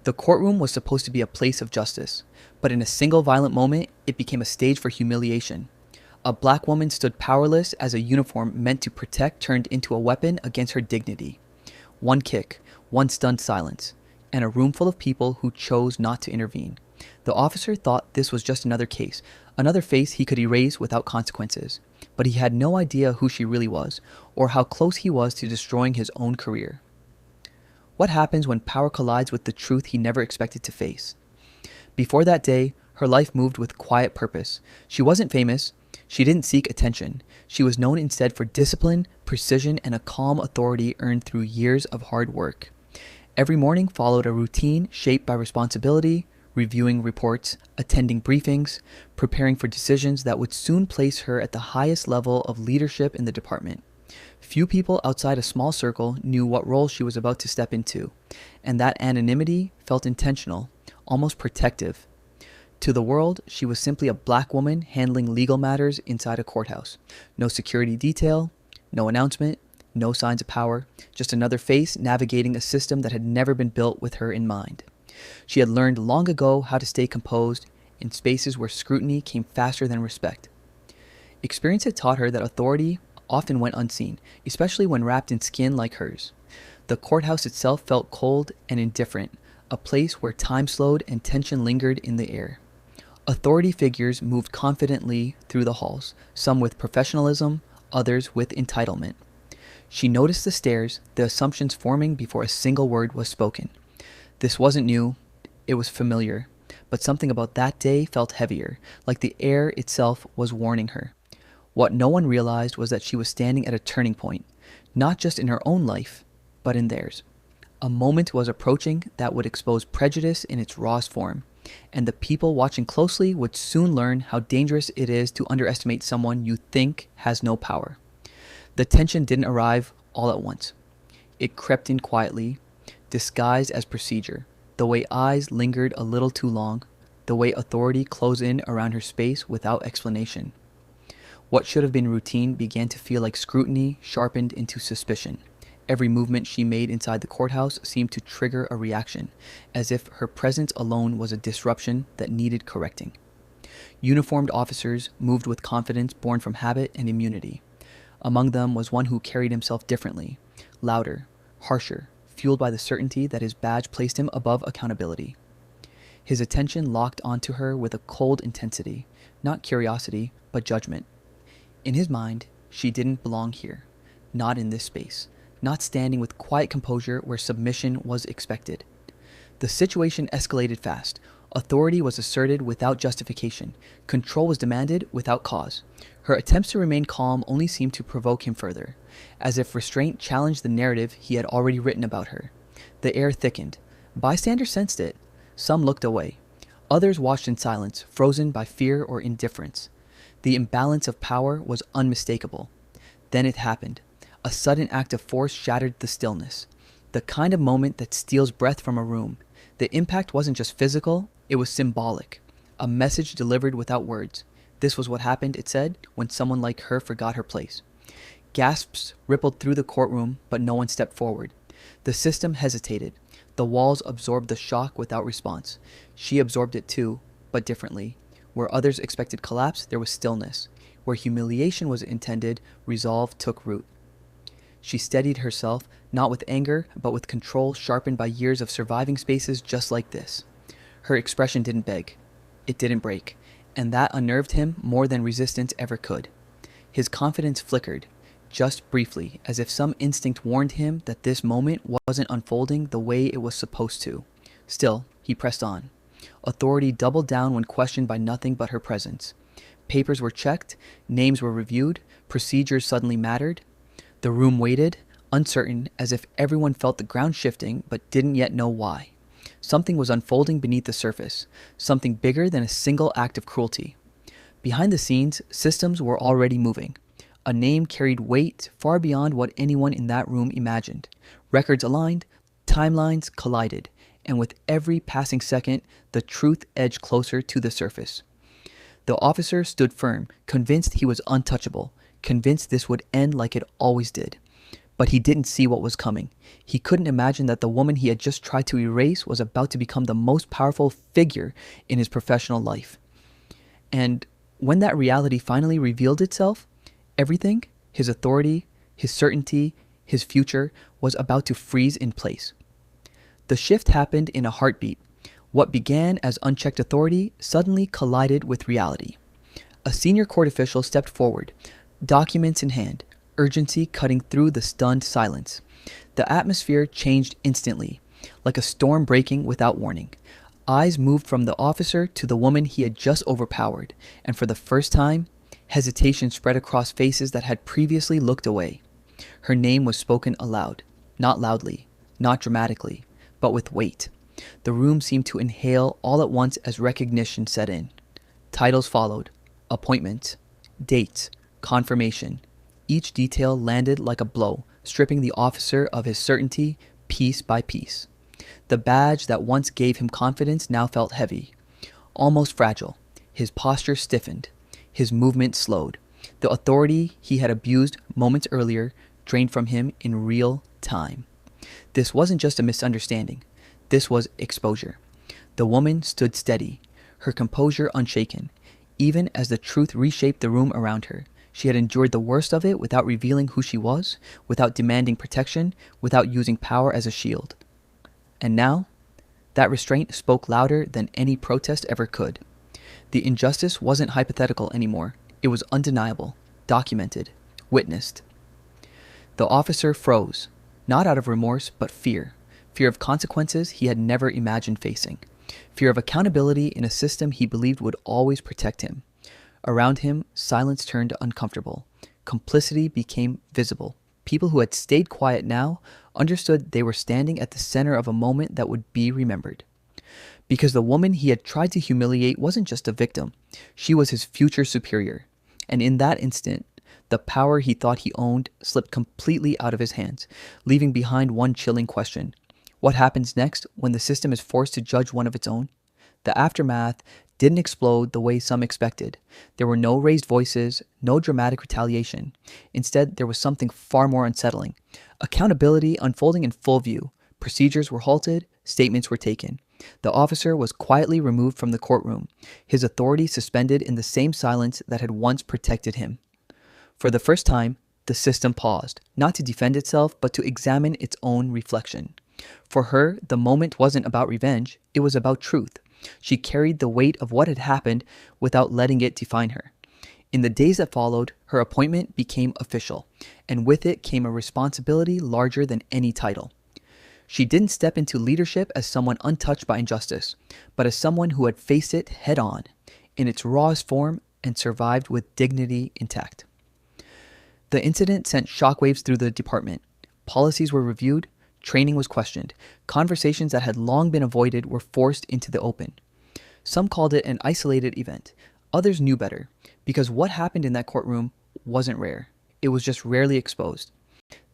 The courtroom was supposed to be a place of justice, but in a single violent moment, it became a stage for humiliation. A black woman stood powerless as a uniform meant to protect turned into a weapon against her dignity. One kick, one stunned silence, and a room full of people who chose not to intervene. The officer thought this was just another case, another face he could erase without consequences, but he had no idea who she really was, or how close he was to destroying his own career. What happens when power collides with the truth he never expected to face? Before that day, her life moved with quiet purpose. She wasn't famous. She didn't seek attention. She was known instead for discipline, precision, and a calm authority earned through years of hard work. Every morning followed a routine shaped by responsibility, reviewing reports, attending briefings, preparing for decisions that would soon place her at the highest level of leadership in the department. Few people outside a small circle knew what role she was about to step into, and that anonymity felt intentional, almost protective. To the world, she was simply a black woman handling legal matters inside a courthouse. No security detail, no announcement, no signs of power, just another face navigating a system that had never been built with her in mind. She had learned long ago how to stay composed in spaces where scrutiny came faster than respect. Experience had taught her that authority often went unseen, especially when wrapped in skin like hers. The courthouse itself felt cold and indifferent, a place where time slowed and tension lingered in the air. Authority figures moved confidently through the halls, some with professionalism, others with entitlement. She noticed the stares, the assumptions forming before a single word was spoken. This wasn't new, it was familiar, but something about that day felt heavier, like the air itself was warning her. What no one realized was that she was standing at a turning point, not just in her own life, but in theirs. A moment was approaching that would expose prejudice in its rawest form, and the people watching closely would soon learn how dangerous it is to underestimate someone you think has no power. The tension didn't arrive all at once. It crept in quietly, disguised as procedure, the way eyes lingered a little too long, the way authority closed in around her space without explanation. What should have been routine began to feel like scrutiny sharpened into suspicion. Every movement she made inside the courthouse seemed to trigger a reaction, as if her presence alone was a disruption that needed correcting. Uniformed officers moved with confidence born from habit and immunity. Among them was one who carried himself differently, louder, harsher, fueled by the certainty that his badge placed him above accountability. His attention locked onto her with a cold intensity, not curiosity, but judgment. In his mind, she didn't belong here, not in this space, not standing with quiet composure where submission was expected. The situation escalated fast. Authority was asserted without justification. Control was demanded without cause. Her attempts to remain calm only seemed to provoke him further, as if restraint challenged the narrative he had already written about her. The air thickened. Bystanders sensed it. Some looked away. Others watched in silence, frozen by fear or indifference. The imbalance of power was unmistakable. Then it happened. A sudden act of force shattered the stillness. The kind of moment that steals breath from a room. The impact wasn't just physical, it was symbolic. A message delivered without words. This was what happened, it said, when someone like her forgot her place. Gasps rippled through the courtroom, but no one stepped forward. The system hesitated. The walls absorbed the shock without response. She absorbed it too, but differently. Where others expected collapse, there was stillness. Where humiliation was intended, resolve took root. She steadied herself, not with anger, but with control sharpened by years of surviving spaces just like this. Her expression didn't beg. It didn't break. And that unnerved him more than resistance ever could. His confidence flickered, just briefly, as if some instinct warned him that this moment wasn't unfolding the way it was supposed to. Still, he pressed on. Authority doubled down when questioned by nothing but her presence. Papers were checked, names were reviewed, procedures suddenly mattered. The room waited, uncertain, as if everyone felt the ground shifting but didn't yet know why. Something was unfolding beneath the surface, something bigger than a single act of cruelty. Behind the scenes, systems were already moving. A name carried weight far beyond what anyone in that room imagined. Records aligned, timelines collided, and with every passing second, the truth edged closer to the surface. The officer stood firm, convinced he was untouchable, convinced this would end like it always did. But he didn't see what was coming. He couldn't imagine that the woman he had just tried to erase was about to become the most powerful figure in his professional life. And when that reality finally revealed itself, everything, his authority, his certainty, his future, was about to freeze in place. The shift happened in a heartbeat. What began as unchecked authority suddenly collided with reality. A senior court official stepped forward, documents in hand, urgency cutting through the stunned silence. The atmosphere changed instantly, like a storm breaking without warning. Eyes moved from the officer to the woman he had just overpowered, and for the first time, hesitation spread across faces that had previously looked away. Her name was spoken aloud, not loudly, not dramatically, but with weight. The room seemed to inhale all at once as recognition set in. Titles followed: appointment, dates, confirmation. Each detail landed like a blow, stripping the officer of his certainty piece by piece. The badge that once gave him confidence now felt heavy, almost fragile. His posture stiffened, his movement slowed. The authority he had abused moments earlier drained from him in real time. This wasn't just a misunderstanding. This was exposure. The woman stood steady, her composure unshaken, even as the truth reshaped the room around her. She had endured the worst of it without revealing who she was, without demanding protection, without using power as a shield. And now, that restraint spoke louder than any protest ever could. The injustice wasn't hypothetical anymore. It was undeniable, documented, witnessed. The officer froze, not out of remorse, but fear. Fear of consequences he had never imagined facing. Fear of accountability in a system he believed would always protect him. Around him, silence turned uncomfortable. Complicity became visible. People who had stayed quiet now understood they were standing at the center of a moment that would be remembered. Because the woman he had tried to humiliate wasn't just a victim. She was his future superior. And in that instant, the power he thought he owned slipped completely out of his hands, leaving behind one chilling question. What happens next when the system is forced to judge one of its own? The aftermath didn't explode the way some expected. There were no raised voices, no dramatic retaliation. Instead, there was something far more unsettling. Accountability unfolding in full view. Procedures were halted, statements were taken. The officer was quietly removed from the courtroom, his authority suspended in the same silence that had once protected him. For the first time, the system paused, not to defend itself, but to examine its own reflection. For her, the moment wasn't about revenge, it was about truth. She carried the weight of what had happened without letting it define her. In the days that followed, her appointment became official, and with it came a responsibility larger than any title. She didn't step into leadership as someone untouched by injustice, but as someone who had faced it head on, in its rawest form, and survived with dignity intact. The incident sent shockwaves through the department. Policies were reviewed, training was questioned, conversations that had long been avoided were forced into the open. Some called it an isolated event. Others knew better, because what happened in that courtroom wasn't rare. It was just rarely exposed.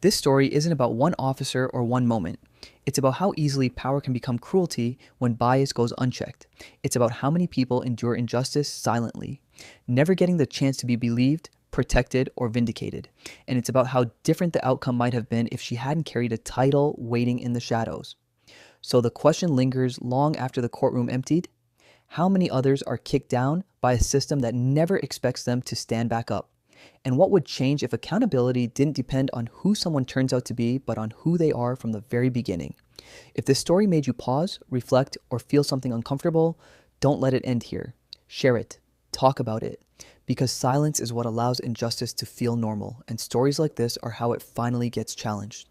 This story isn't about one officer or one moment. It's about how easily power can become cruelty when bias goes unchecked. It's about how many people endure injustice silently, never getting the chance to be believed, protected, or vindicated. And it's about how different the outcome might have been if she hadn't carried a title waiting in the shadows. So the question lingers long after the courtroom emptied. How many others are kicked down by a system that never expects them to stand back up? And what would change if accountability didn't depend on who someone turns out to be, but on who they are from the very beginning? If this story made you pause, reflect, or feel something uncomfortable, don't let it end here. Share it. Talk about it. Because silence is what allows injustice to feel normal, and stories like this are how it finally gets challenged.